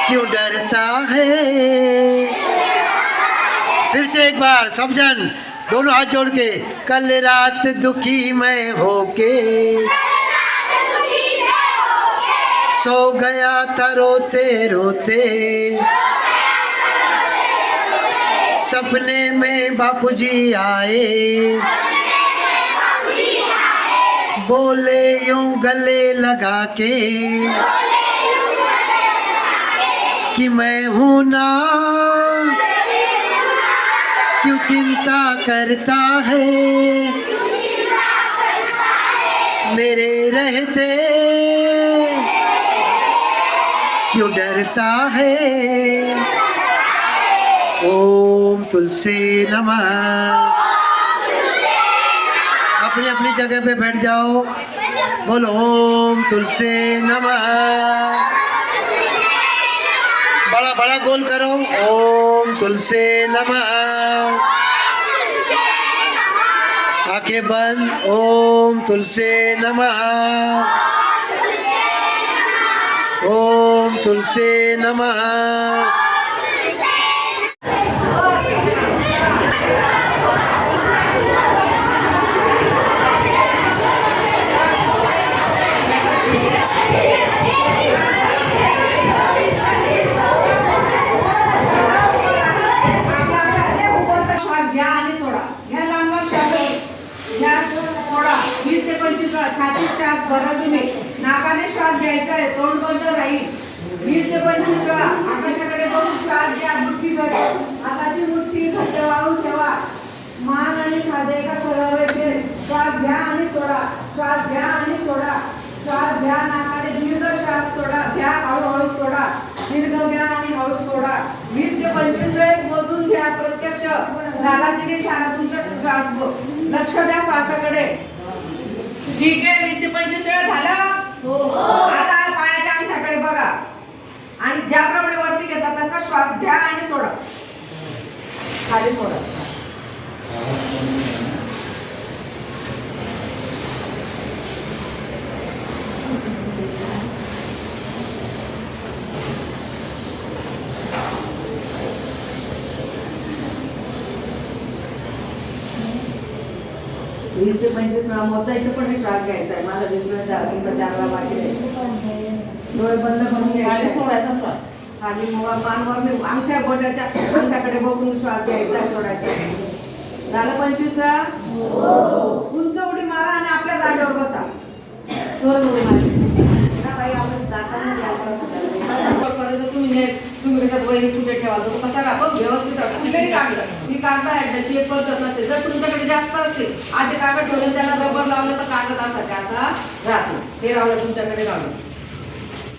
क्यों डरता है। फिर से एक बार सब जन दोनों हाथ जोड़ के। कल रात दुखी मैं होके सो गया था रोते रोते, सपने में बापूजी आए, बोले यूं गले लगा के कि मैं हूं ना, क्यों चिंता करता है मेरे रहते, क्यों डरता है। ओम तुलसी नमः। अपनी अपनी जगह पे बैठ जाओ, बोलो ओम तुलसी नमः। बड़ा बड़ा गोल करो, ओम तुलसी नमः। आंखें बंद, ओम तुलसी नमः। ओम तुलसी नमः। छातीत श्वास भरा तुम्ही, नाकाने श्वास घ्यायचा आहे, तोंड बंद राहील. 20 ते 25 वेळा आकाशाकडे बघून श्वास घ्या. मुठ्ठीभर हाताची मुठ्ठी घट्ट वाळून ठेवा. मान आणि खांदे एका सरळरेषेत. श्वास घ्या आणि सोडा, श्वास घ्या आणि सोडा, श्वास घ्या. नाकाने दीर्घ श्वास सोडा, घ्या हळूहळू सोडा, दीर्घ घ्या आणि हळू सोडा. 20 ते 25 वेळेस मोजून घ्या. प्रत्यक्ष झाला की नाही झाला तुमचा श्वास. लक्ष द्या श्वासाकडे. ठीक आहे. 20 ते 25 वेळा झाला. आता पायाच्या अंगठ्याकडे बघा आणि ज्याप्रमाणे वरती घेता तसा श्वास घ्या आणि सोडा, खाली सोडा. वीस ते 25 वेळा मोजायचं पण श्वास घ्यायचा आहे. माझा 20 वेळा 4 बाकी आहे. डोळे बंद करून घ्यायचे, सोडायचा श्वास. खाली मानवर अंगठ्या बोटाच्या अंगठ्याकडे बघून श्वास घ्यायचा, सोडायचा. झालं 25 वेळा. उंच उडी मारा आणि आपल्या जागेवर बसा. उडी मारा. तुम्ही त्याच्यात वैरी कुठे ठेवा, तो कसा राखो व्यवस्थित. कुठेही कागद, ही कागद आहे एक पद्धत नसते. जर तुमच्याकडे जास्त असते असे कागद ठेवले, त्याला रबर लावलं तर कागद असा असा राहतो. हे राहलं तुमच्याकडे काढून.